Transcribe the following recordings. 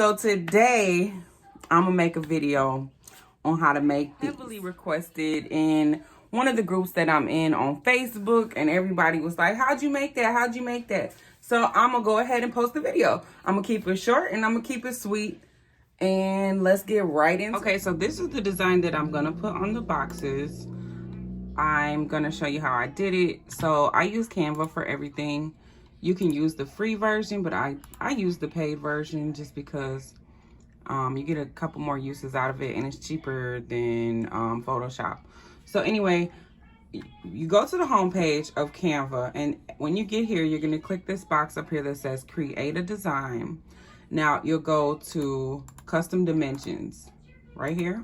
So today, I'm gonna make a video on how to make these. Heavily requested in one of the groups that I'm in on Facebook, and everybody was like, how'd you make that? How'd you make that? So I'm gonna go ahead and post the video. I'm gonna keep it short and I'm gonna keep it sweet. And let's get right into it. Okay, so this is the design that I'm gonna put on the boxes. I'm gonna show you how I did it. So I use Canva for everything. You can use the free version, but I use the paid version just because you get a couple more uses out of it, and it's cheaper than Photoshop. So anyway, you go to the home page of Canva, and when you get here, you're gonna click this box up here that says create a design. Now you'll go to custom dimensions right here,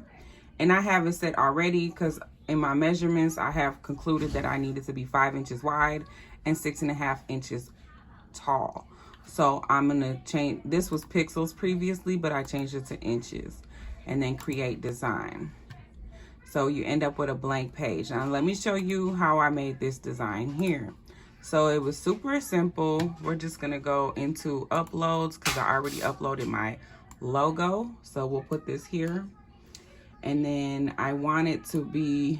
and I have it set already because in my measurements I have concluded that I needed to be 5 inches wide and 6.5 inches tall. So I'm gonna change, this was pixels previously, but I changed it to inches, and then create design. So you end up with a blank page. Now let me show you how I made this design here. So it was super simple. We're just gonna go into uploads because I already uploaded my logo. So we'll put this here. And then I want it to be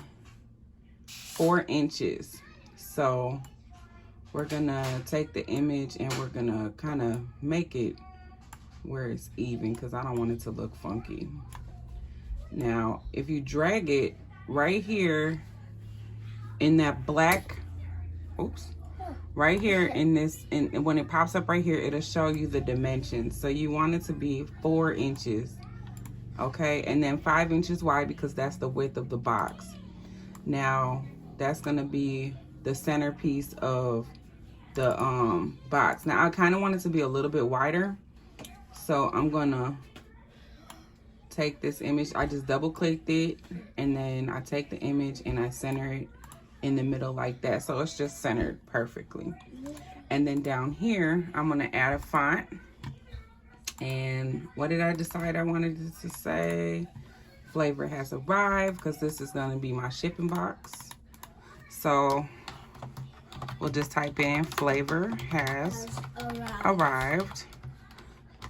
4 inches. So we're gonna take the image and we're gonna kind of make it where it's even because I don't want it to look funky. Now, if you drag it right here in that black, oops, right here in this, and when it pops up right here, it'll show you the dimensions. So you want it to be 4 inches, okay? And then 5 inches wide because that's the width of the box. Now, that's gonna be the centerpiece of the box. Now, I kind of want it to be a little bit wider. So I'm gonna take this image, I just double clicked it, and then I take the image and I center it in the middle like that. So it's just centered perfectly. And then down here, I'm gonna add a font. And what did I decide I wanted it to say? Flavor has arrived, because this is gonna be my shipping box. So we'll just type in flavor has arrived.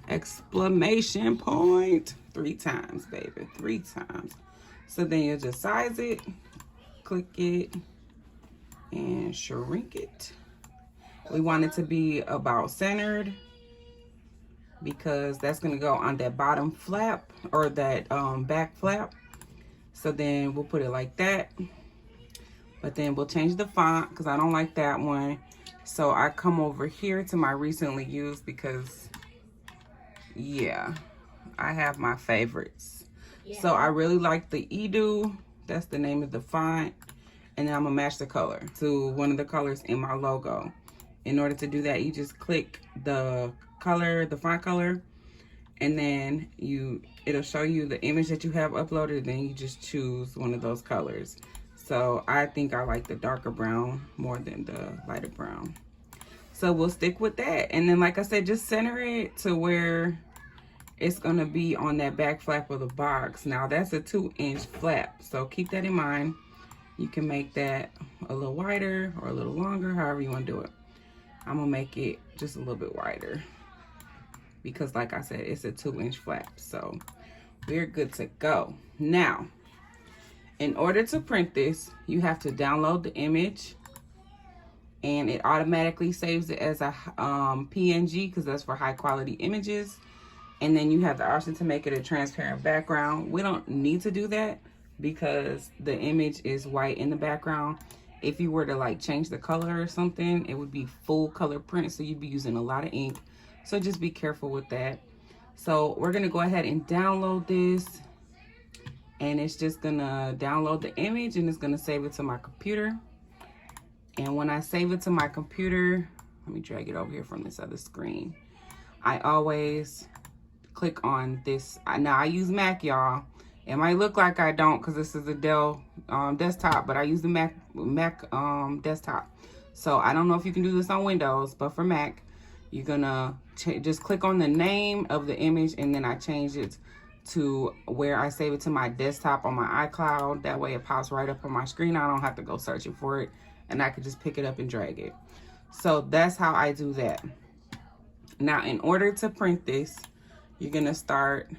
Exclamation point. 3 times, baby, 3 times. So then you'll just size it, click it, and shrink it. We want it to be about centered because that's gonna go on that bottom flap or that back flap. So then we'll put it like that. But then we'll change the font because I don't like that one. So I come over here to my recently used because, yeah, I have my favorites. Yeah. So I really like the Edu. That's the name of the font. And then I'm gonna match the color to one of the colors in my logo. In order to do that, you just click the color, the font color, and then it'll show you the image that you have uploaded. Then you just choose one of those colors. So I think I like the darker brown more than the lighter brown. So we'll stick with that. And then, like I said, just center it to where it's gonna be on that back flap of the box. Now that's a 2-inch flap, so keep that in mind. You can make that a little wider or a little longer, however you want to do it. I'm gonna make it just a little bit wider because, like I said, it's a 2-inch flap, so we're good to go. Now, in order to print this, you have to download the image, and it automatically saves it as a PNG because that's for high quality images. And then you have the option to make it a transparent background. We don't need to do that because the image is white in the background. If you were to like change the color or something, it would be full color print. So you'd be using a lot of ink. So just be careful with that. So we're gonna go ahead and download this. And it's just gonna download the image and it's gonna save it to my computer. And when I save it to my computer, let me drag it over here from this other screen. I always click on this. Now I use Mac, y'all. It might look like I don't because this is a Dell desktop, but I use the Mac desktop. So I don't know if you can do this on Windows, but for Mac, you're gonna just click on the name of the image, and then I change it to where I save it to my desktop on my iCloud. That way it pops right up on my screen. I don't have to go searching for it, and I can just pick it up and drag it. So that's how I do that. Now, in order to print this, you're gonna start.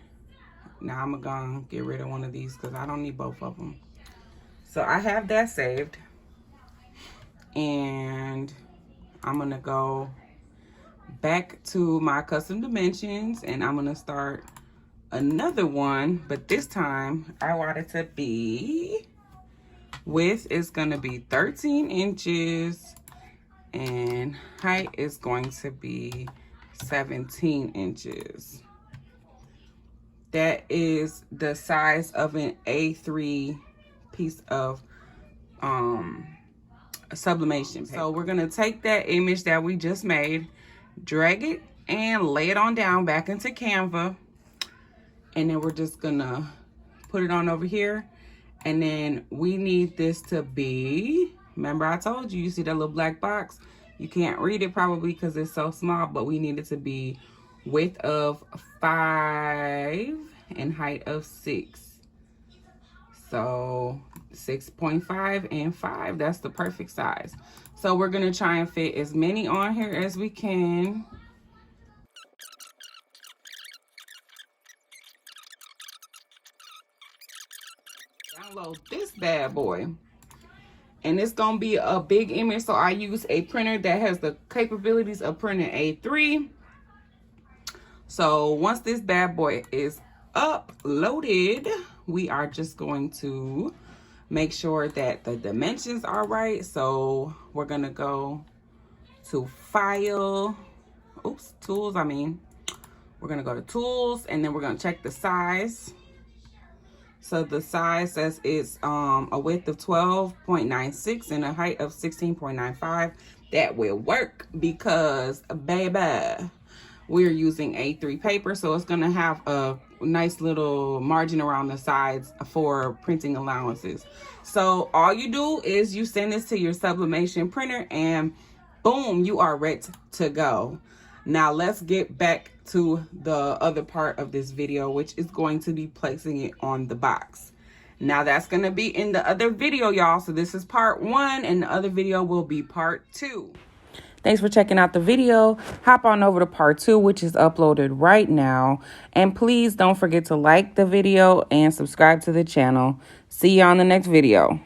Now I'm gonna get rid of one of these because I don't need both of them. So I have that saved, and I'm gonna go back to my custom dimensions, and I'm gonna start another one, but this time I want it to be, width is gonna be 13 inches and height is going to be 17 inches. That is the size of an A3 piece of sublimation paper. So we're gonna take that image that we just made, drag it and lay it on down back into Canva, and then we're just gonna put it on over here. And then we need this to be, remember I told you, you see that little black box? You can't read it probably because it's so small, but we need it to be width of 5 and height of 6. So 6.5 and 5, that's the perfect size. So we're gonna try and fit as many on here as we can. Download this bad boy, and it's gonna be a big image, so I use a printer that has the capabilities of printing A3. So once this bad boy is uploaded, we are just going to make sure that the dimensions are right. So we're gonna go to file, tools, we're gonna go to tools, and then we're gonna check the size. So the size says it's a width of 12.96 and a height of 16.95. That will work because, baby, we're using A3 paper, so it's gonna have a nice little margin around the sides for printing allowances. So all you do is you send this to your sublimation printer, and boom, you are ready to go. Now let's get back to the other part of this video, which is going to be placing it on the box. Now that's going to be in the other video, y'all. So this is part 1, and the other video will be part 2. Thanks for checking out the video. Hop on over to part 2, which is uploaded right now. And please don't forget to like the video and subscribe to the channel. See you on the next video.